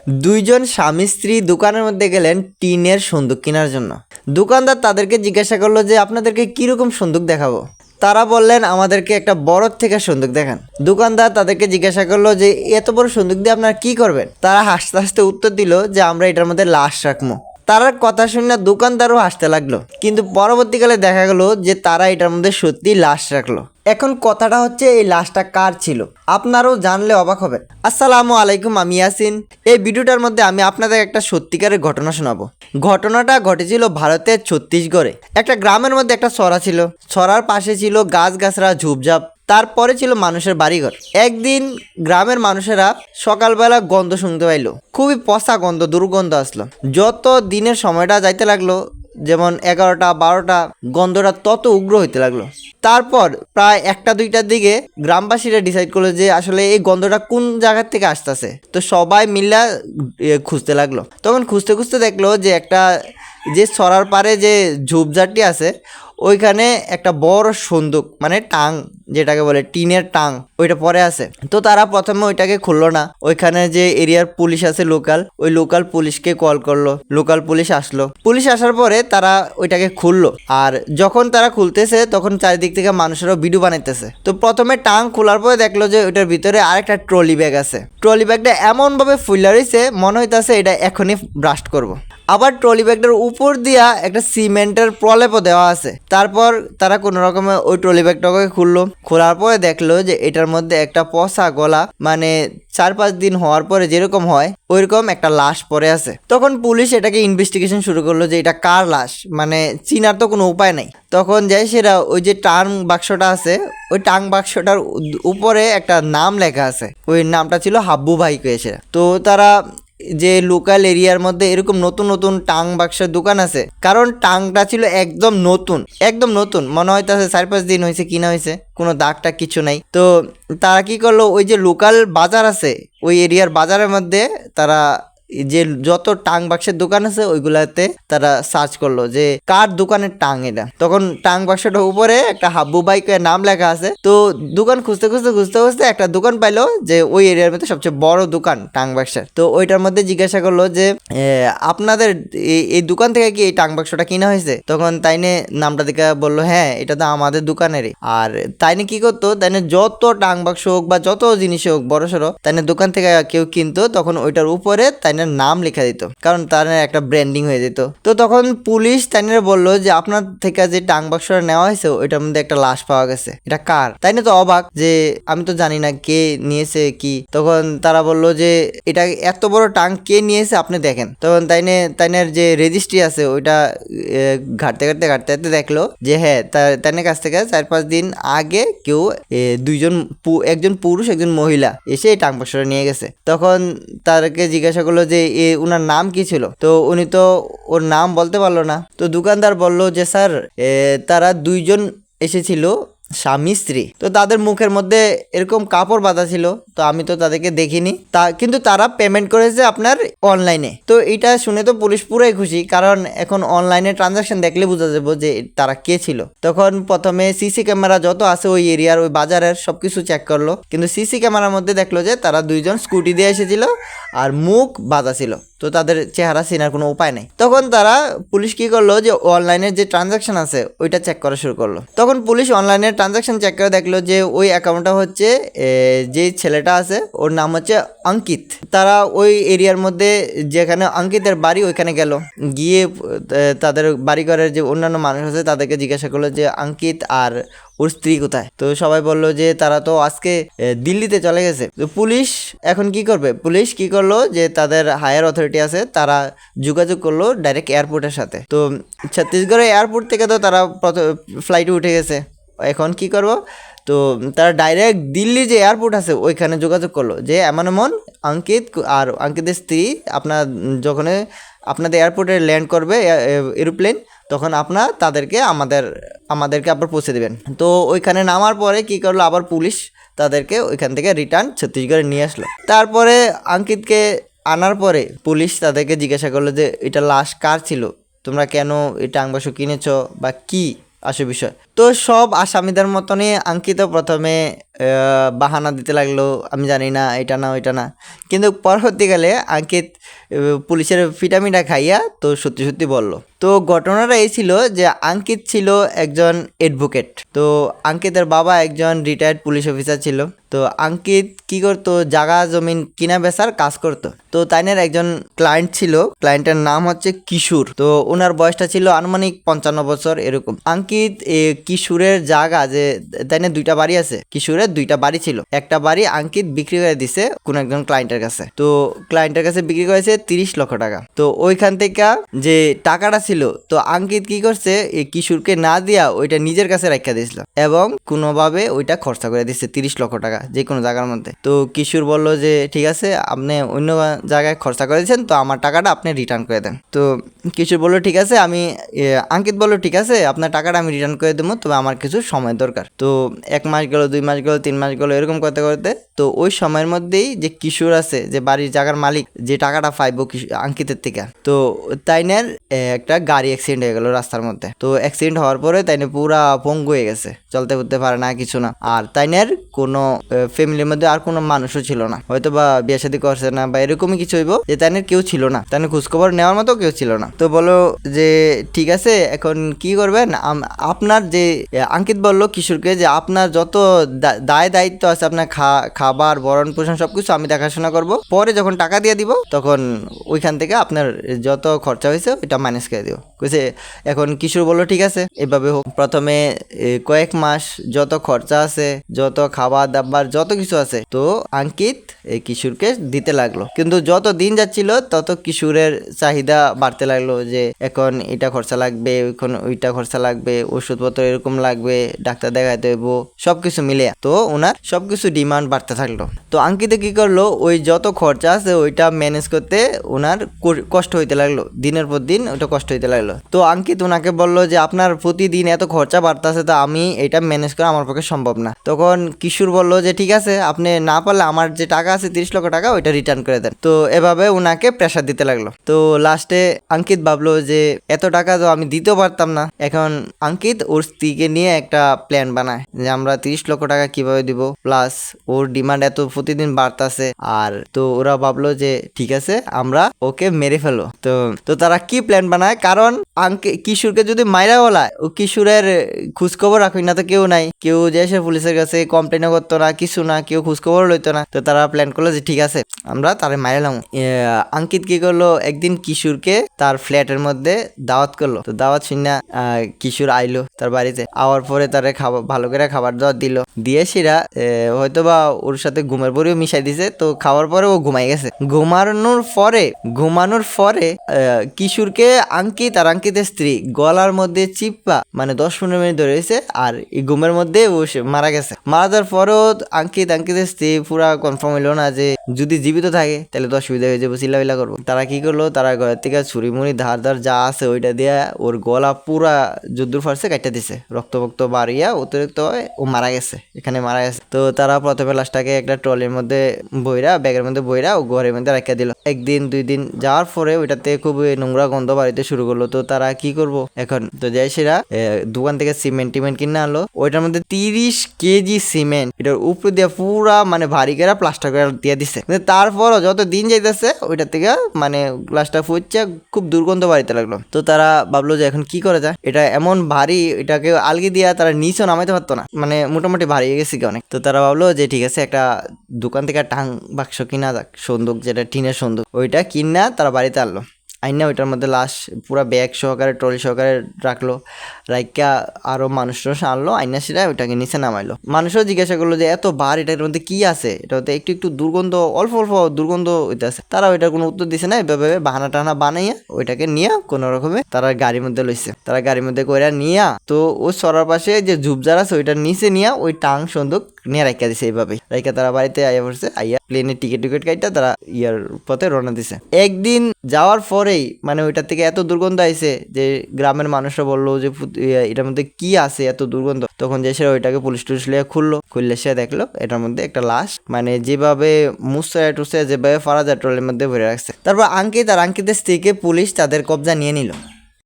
দুইজন স্বামী স্ত্রী দোকানের মধ্যে গেলেন টিনের সন্দুক কেনার জন্য। দোকানদার তাদেরকে জিজ্ঞাসা করলো যে আপনাদেরকে কিরকম সন্দুক দেখাবো। তারা বললেন আমাদেরকে একটা বড় থেকে সন্দুক দেখান। দোকানদার তাদেরকে জিজ্ঞাসা করলো যে এত বড় সন্দুক দিয়ে আপনারা কি করবেন। তারা হাসতে হাসতে উত্তর দিল যে আমরা এটার মধ্যে লাশ রাখবো। তার কথা শুনে দোকানদারও হাসতে লাগলো, কিন্তু পরবর্তীকালে দেখা গেল যে তারা এটার মধ্যে সত্যি লাশ রাখলো। এখন কথাটা হচ্ছে এই লাশটা কার ছিল, আপনারাও জানলে অবাক হবেন। আসসালামু আলাইকুম, আমি ইয়াসিন। এই ভিডিওটার মধ্যে আমি আপনাদের একটা সত্যিকারের ঘটনা শোনাবো। ঘটনাটা ঘটেছিল ভারতের ছত্তিশগড়ে। একটা গ্রামের মধ্যে একটা ছড়া ছিল। ছড়ার পাশে ছিল গাছগাছরা, ঝোপঝাপ, তারপরে ছিল মানুষের বাড়িঘর। একদিন গ্রামের মানুষেরা সকালবেলা গন্ধ শুনতে পাইলো, খুবই পচা গন্ধ, দুর্গন্ধ আসলো। যত দিনের সময়টা যাইতে লাগলো, যেমন 11টা 12টা, গন্ধটা তত উগ্র হইতে লাগলো। তারপর প্রায় 1টা 2টার দিকে গ্রামবাসীরা ডিসাইড করলো যে আসলে এই গন্ধটা কোন জায়গা থেকে আসতেছে। তো সবাই মিল্লা খুঁজতে লাগলো। তখন খুঁজতে খুঁজতে দেখলো যে একটা যে ছড়ার পারে যে ঝোপঝাড়টি আছে ওইখানে একটা বড় সন্দুক, মানে টাং যেটাকে বলে, টিনের টাং, ওইটা পরে আছে। তো তারা প্রথমে ওইটাকে খুললো না। ওইখানে যে এরিয়ার পুলিশ আছে লোকাল, ওই লোকাল পুলিশকে কল করলো। লোকাল পুলিশ আসলো। পুলিশ আসার পরে তারা ওইটাকে খুললো। আর যখন তারা খুলতেছে তখন চারিদিক থেকে মানুষেরাও ভিডিও বানাইতেছে। তো প্রথমে টাং খোলার পরে দেখলো যে ওইটার ভিতরে আরেকটা ট্রলি ব্যাগ আছে। ট্রলি ব্যাগটা এমনভাবে ফুইলা রয়েছে মনে হইতেছে এটা এখনই ব্রাস্ট করব। আবার ট্রলি ব্যাগটার উপর দিয়া একটা সিমেন্টের প্রলেপও দেওয়া আছে। তারপর তারা কোনো রকমে ওই ট্রলি ব্যাগটাকে খুললো। খোলার পরে দেখলো যে এটার মধ্যে একটা পচা গলা, মানে 4-5 দিন হওয়ার পরে যেরকম হয় ওইরকম একটা লাশ পড়ে আছে। তখন পুলিশ এটাকে ইনভেস্টিগেশন শুরু করলো যে এটা কার লাশ, মানে চিনার তো কোনো উপায় নাই। তখন যাই সেটা ওই যে টাং বাক্সটা আছে, ওই টাং বাক্সটার উপরে একটা নাম লেখা আছে। ওই নামটা ছিল হাব্বু ভাই কয়েছে। তো তারা যে লোকাল এরিয়ার মধ্যে এরকম নতুন নতুন টাং বাক্সের দোকান আছে, কারণ টাংটা ছিল একদম নতুন, একদম নতুন, মনে হইতেছে 4-5 দিন হয়েছে কিনা হয়েছে, কোনো দাগটা কিছু নাই। তো তারা কি করলো, ওই যে লোকাল বাজার আছে ওই এরিয়ার বাজারের মধ্যে তারা যে যত টাং বাক্সের দোকান আছে ওইগুলাতে তারা সার্চ করলো যে কার দোকানের টাং এটা। তখন টাং বাক্সটার উপরে একটা হাব্বু বাইকের নাম লেখা আছে। তো দোকান খুঁজতে খুঁজতে খুঁজতে খুঁজতে একটা দোকান পাইলো যে ওই এরিয়ার মধ্যে সবচেয়ে বড় দোকান টাং বাক্সের। তো ওইটার মধ্যে জিজ্ঞাসা করলো যে আপনাদের এই দোকান থেকে কি এই টাং বাক্সটা কিনা হয়েছে? তখন তাইনে নামটা দেখে বললো হ্যাঁ এটা তো আমাদের দোকানেরই। আর তাইনে কি করতো, তাইনে যত টাং বাক্স হোক বা যত জিনিস হোক বড় সড়ো, তাইনে দোকান থেকে কেউ কিনতো তখন ওইটার উপরে তাইনের নাম লেখা দিত, কারণ তার একটা ব্র্যান্ডিং হয়ে যেত। তো তখন পুলিশ তাইনের বললো যে আপনার থেকে যে টাং বাক্সটা নেওয়া হয়েছে ওইটার মধ্যে একটা লাশ পাওয়া গেছে, এটা কার? তাইনে তো অবাক যে আমি তো জানি না কে নিয়েছে কি। তখন তারা বললো যে এটা এত বড় টাং কে নিয়েছে আপনি দেখেন। তখন তাইনের যে রেজিস্ট্রি আছে ওইটা ঘাটতে ঘাটতে ঘাটতে ঘাটতে দেখলো যে হ্যাঁ তাইনের কাছ থেকে 4-5 দিন আগে কেউ একজন পুরুষ একজন মহিলা এসে এই টাং বাক্সটা নিয়ে গেছে। তখন তাদেরকে জিজ্ঞাসা করলো যে উনার নাম কি ছিল। তো উনি তো ওর নাম বলতে পারলো না। তো দোকানদার বলল যে স্যার তারা 2জন এসেছিল, স্বামী স্ত্রী। তো তাদের মুখের মধ্যে এরকম কাপড় বাঁধা ছিল, তো আমি তো তাদেরকে দেখিনি, কিন্তু তারা পেমেন্ট করেছে আপনার অনলাইনে। তো এটা শুনে তো পুলিশ পুরাই খুশি, কারণ এখন অনলাইনে ট্রানজাকশন দেখলে বোঝা যাবে যে তারা কে ছিল। তখন প্রথমে সিসি ক্যামেরা যত আছে ওই এরিয়ার ওই বাজারের সবকিছু চেক করলো, কিন্তু সিসি ক্যামেরার মধ্যে দেখলো যে তারা 2জন স্কুটি দিয়ে এসেছিল আর মুখ বাঁধা ছিল। তো তাদের চেহারা চেনার কোনো উপায় নেই। তখন তারা পুলিশ কি করলো যে অনলাইনের যে ট্রানজাকশন আছে ওইটা চেক করা শুরু করলো। তখন পুলিশ অনলাইনের ট্রানজাকশন চেক করে দেখলো যে ওই অ্যাকাউন্টটা হচ্ছে যে ছেলেটা আছে ওর নাম হচ্ছে অঙ্কিত। তারা ওই এরিয়ার মধ্যে যেখানে অঙ্কিতের বাড়ি ওইখানে গেল, গিয়ে তাদের বাড়িঘরের যে অন্যান্য মানুষ আছে তাদেরকে জিজ্ঞাসা করলো যে অঙ্কিত আর ওর স্ত্রী কোথায়। তো সবাই বললো যে তারা তো আজকে দিল্লিতে চলে গেছে। তো পুলিশ এখন কি করবে, পুলিশ কি করলো যে তাদের হায়ার অথরিটি আছে তারা যোগাযোগ করলো ডাইরেক্ট এয়ারপোর্টের সাথে। তো ছত্তিশগড়ের এয়ারপোর্ট থেকে তো তারা ফ্লাইটে উঠে গেছে, এখন কি করব। তো তারা ডাইরেক্ট দিল্লি যে এয়ারপোর্ট আছে ওইখানে যোগাযোগ করলো যে এমন অঙ্কিত আর অঙ্কিতের স্ত্রী যখন আপনাদের এয়ারপোর্টে ল্যান্ড করবে এরোপ্লেন, তখন তাদেরকে আমাদেরকে আবার পৌঁছে দেবেন। তো ওইখানে নামার পরে কি করলো, আবার পুলিশ তাদেরকে ওইখান থেকে রিটার্ন ছত্তিশগড়ে নিয়ে আসলো। তারপরে অঙ্কিতকে আনার পরে পুলিশ তাদেরকে জিজ্ঞাসা করলো যে এটা লাশ কার ছিল, তোমরা কেন এই টাং বাক্স কিনেছো বা কি আসল বিষয়। তো সব আসামিদের মতনই অঙ্কিত প্রথমে বাহানা দিতে লাগলো, আমি জানি না, এটা না ওইটা না। কিন্তু পরবর্তীকালে আঙ্কিত পুলিশের ফিটামিটা খাইয়া তো সত্যি সত্যি বলল। তো ঘটনাটা এই ছিল যে আঙ্কিত ছিল একজন অ্যাডভোকেট। তো আঙ্কিতের বাবা একজন রিটায়ার্ড পুলিশ অফিসার ছিল। তো আঙ্কিত কি করতো, জাগা জমিন কিনা বেচার কাজ করতো। তো তাইনের একজন ক্লায়েন্ট ছিল, ক্লায়েন্টের নাম হচ্ছে কিশোর। তো ওনার বয়সটা ছিল আনুমানিক 55 বছর এরকম। আঙ্কিত কিশোরের জায়গা যে তাইনের 2টা বাড়ি আছে, কিশোরের 2টা বাড়ি ছিল। একটা বাড়ি আঙ্কিত বিক্রি করে দিছে কোন একজন ক্লায়েন্টের কাছে। তো ক্লায়েন্টের কাছে বিক্রি করেছে 30 লক্ষ টাকা। তো ওইখান থেকে যে টাকাটা ছিল, তো আঙ্কিত কি করছে, এই কিশোরকে না দিয়া ওইটা নিজের কাছে রাখা দিয়েছিল এবং কোনোভাবে ওইটা খরচা করে দিচ্ছে 30 লক্ষ টাকা যে কোনো জায়গার মধ্যে। তো কিশোর বলল যে ঠিক আছে, আপনি অন্য জায়গায় খরচা করে দিয়েছেন, তো আমার টাকাটা আপনি রিটার্ন করে দেন। তো কিশোর বললো ঠিক আছে, আঙ্কিত বললো ঠিক আছে, আপনার টাকাটা আমি রিটার্ন করে দেবো, তবে আমার কিছু সময় দরকার। তো 1 মাস গেল, 2 মাস গেল, 3 মাস গেল, এরকম করতে করতে তো ওই সময়ের মধ্যেই যে কিশোর আছে, যে বাড়ির জায়গার মালিক, যে টাকাটা পাইবো আঙ্কিতের থেকে, তো তাইনের একটা গাড়ি অ্যাক্সিডেন্ট হয়ে গেল রাস্তার মধ্যে। তো অ্যাক্সিডেন্ট হওয়ার পরে তাইনে পুরা পঙ্গু হয়ে গেছে, চলতে ফিরতে পারে না, কিছু না। আর তাইনের কোনো ফ্যামিলির মধ্যে আর কোনো মানুষও ছিল না, হয়তো বা বিয়ে শাদী করছে না বা এরকমই কিছু হইব, যে তাইনের কেউ ছিল না, তাইনের খোঁজখবর নেওয়ার মতো কেউ ছিল না। তো বলো যে ঠিক আছে, এখন কি করবেন, আপনার যে আঙ্কিত বলল কিশোরকে যে আপনার যত দায় দায়িত্ব আছে, আপনার খাবার ভরণ পোষণ সবকিছু আমি দেখাশোনা করব, পরে যখন টাকা দিয়ে দিব তখন ওইখান থেকে আপনার যত খরচা হয়েছে ওইটা ম্যানেজ করে দিব কইছে। এখন কিশোর বললো ঠিক আছে, এভাবে হোক। প্রথমে কয়েক মাস যত খরচা আছে, যত খাবার দাবার যত কিছু আছে, তো আঙ্কিত এই কিশোরকে দিতে লাগলো। কিন্তু যত দিন যাচ্ছিল তত কিশোরের চাহিদা বাড়তে লাগলো, যে এখন এটা খরচা লাগবে, এখন ওইটা খরচা লাগবে, ওষুধপত্র এরকম লাগবে, ডাক্তার দেখাতে হইব, সবকিছু মিলে তো ওনার সবকিছু ডিমান্ড বাড়তে থাকলো। তো আঙ্কিতে কি করলো, ওই যত খরচা আছে ওইটা ম্যানেজ করতে ওনার কষ্ট হইতে লাগলো, দিনের পর দিন ওইটা কষ্ট হইতে লাগলো। তো আঙ্কিত ওনাকে বললো যে আপনার প্রতিদিন এত খরচা বাড়তেছে, তো আমি এটা ম্যানেজ করা আমার পক্ষে সম্ভব না। তখন কিশোর বললো যে ঠিক আছে, আপনি না পারলে আমার যে টাকা আছে 30 লক্ষ টাকা ওইটা রিটার্ন করে দেন। তো এভাবে ওনাকে প্রেশার দিতে লাগলো। তো লাস্টে আঙ্কিত ভাবলো যে এত টাকা তো আমি দিতেও পারতাম না। এখন আঙ্কিত ওর স্ত্রীকে নিয়ে একটা প্ল্যান বানায় যে আমরা 30 লক্ষ টাকা কিভাবে দিব, প্লাস ওর ডিমান্ড এত প্রতিদিন বাড়তাছে। আর তো ওরা ভাবলো যে ঠিক আছে, আমরা ওকে মেরে ফেলো। তো তারা কি প্ল্যান বানায়, কারণ কিশোরকে যদি মাইরা বলায়, ও কিশোরের খোঁজখবর রাখি না, তো কেউ নাই, কেউ যে এসে পুলিশের কাছে কমপ্লেনও করতো না, কিছু না, কেউ খোঁজখবর লইতো না। তো তারা প্ল্যান করলো যে ঠিক আছে, আমরা তারে মাইরালাম। আঙ্কিত কি করলো, একদিন কিশোরকে তার ফ্ল্যাটের মধ্যে দাওয়াত করলো। তো দাওয়াত শুনে কিশোর আইলো তার বাড়িতে। আওয়ার পরে তারে ভালো করে খাবার দাওয়াত দিল, দিয়ে সেরা হয়তো বা ওর সাথে ঘুমের পরেও মিশাই দিছে। তো খাওয়ার পরে ও ঘুমাই গেছে। ঘুমানোর পরে কিশোরকে আঙ্কিত আর আঙ্কিতের স্ত্রী গলার মধ্যে চিপা মানে 10-15 মিনিট ধরে রয়েছে, আর এই ঘুমের মধ্যে ও মারা গেছে। মারা যাওয়ার পরেও আঙ্কিতের স্ত্রী পুরা কনফার্ম হইলো না যে যদি জীবিত থাকে তাহলে তো অসুবিধা হয়ে যাবো, চিল্লাবিল্লা করবো। তারা কি করলো, তারা ঘরের থেকে ছুরি মুড়ি ধার যা আছে ওইটা দিয়ে ওর গলা পুরা যদ্দুর ফার্সে কাটতে দিছে, রক্ত বাড়িয়া অতিরিক্ত হয়, ও মারা গেছে, এখানে মারা গেছে। তো তারা প্রথমে লাশটাকে একটা ট্রলির মধ্যে ব্যাগের মধ্যে বইরা ও ঘরের মধ্যে রাখা দিল। 1-2 দিন যাওয়ার পরে ওইটাতে খুব নোংরা গন্ধ বাড়িতে শুরু করলো। তো তারা কি করবো এখন, তো যাই সেরা দোকান থেকে সিমেন্ট কিনে আনলো। ওইটার মধ্যে 30 কেজি সিমেন্ট এটার উপরে দিয়ে পুরা মানে ভারী করে প্লাস্টার করে দিয়ে দিছে। তারপরও যত দিন যাইতেছে ওইটার থেকে মানে গ্লাসটা ফুটছে, খুব দুর্গন্ধ বাড়িতে লাগলো। তো তারা ভাবলো যে এখন কি করা যায়, এটা এমন ভারী, এটাকে আলগি দিয়া তারা নিচেও নামাইতে পারতো না, মানে মোটামুটি ভারী হয়ে গেছে অনেক। তো তারা ভাবলো যে ঠিক আছে, একটা দোকান থেকে টাং বাক্স কিনা যাক, সন্দুক, যেটা টিনের সন্দুক, ওইটা কিনা তারা বাড়িতে আনলো। আইনা ওইটার মধ্যে লাশ পুরা ব্যাগ সহকারে ট্রলি সহকারে রাখলো, রাইকা আরো মানুষ আনলো, আইনা সেটা ওইটাকে নিচে নামাইলো। মানুষও জিজ্ঞাসা করলো যে এত বার, এটার মধ্যে কি আছে, এটা হতে একটু দুর্গন্ধ, অল্প দুর্গন্ধ হইতেছে। তারা ওইটার কোনো উত্তর দিছে না, এভাবে বাহানা টানা বানাইয়া ওইটাকে নিয়ে কোনো রকমে তারা গাড়ির মধ্যে লইছে। তারা গাড়ির মধ্যে কইরা নিয়া তো ও সরার পাশে যে ঝুপঝার আছে ওইটার নিচে নিয়ে ওই টাং সন্দুক নিয়ে রাখা দিছে। এইভাবেই রাইকা তারা বাড়িতে আইয়া পড়ছে, আইয়া প্লেনের টিকিট কাইটা তারা ইয়ার পথে রওনা দিছে। একদিন যাওয়ার পরেই মানে ওইটার থেকে এত দুর্গন্ধ আইছে যে গ্রামের মানুষরা বললো যে এটার মধ্যে কি আছে এত দুর্গন্ধ। তখন যে সে ওইটাকে পুলিশ লিয়ে খুললে সে দেখলো এটার মধ্যে একটা লাশ, মানে যেভাবে মুসায় যেভাবে ফারা যায় ট্রলের মধ্যে ভরে রাখছে। তারপর আঙ্কিত আর আঙ্কিতের স্ত্রীকে পুলিশ তাদের কবজা নিয়ে নিল।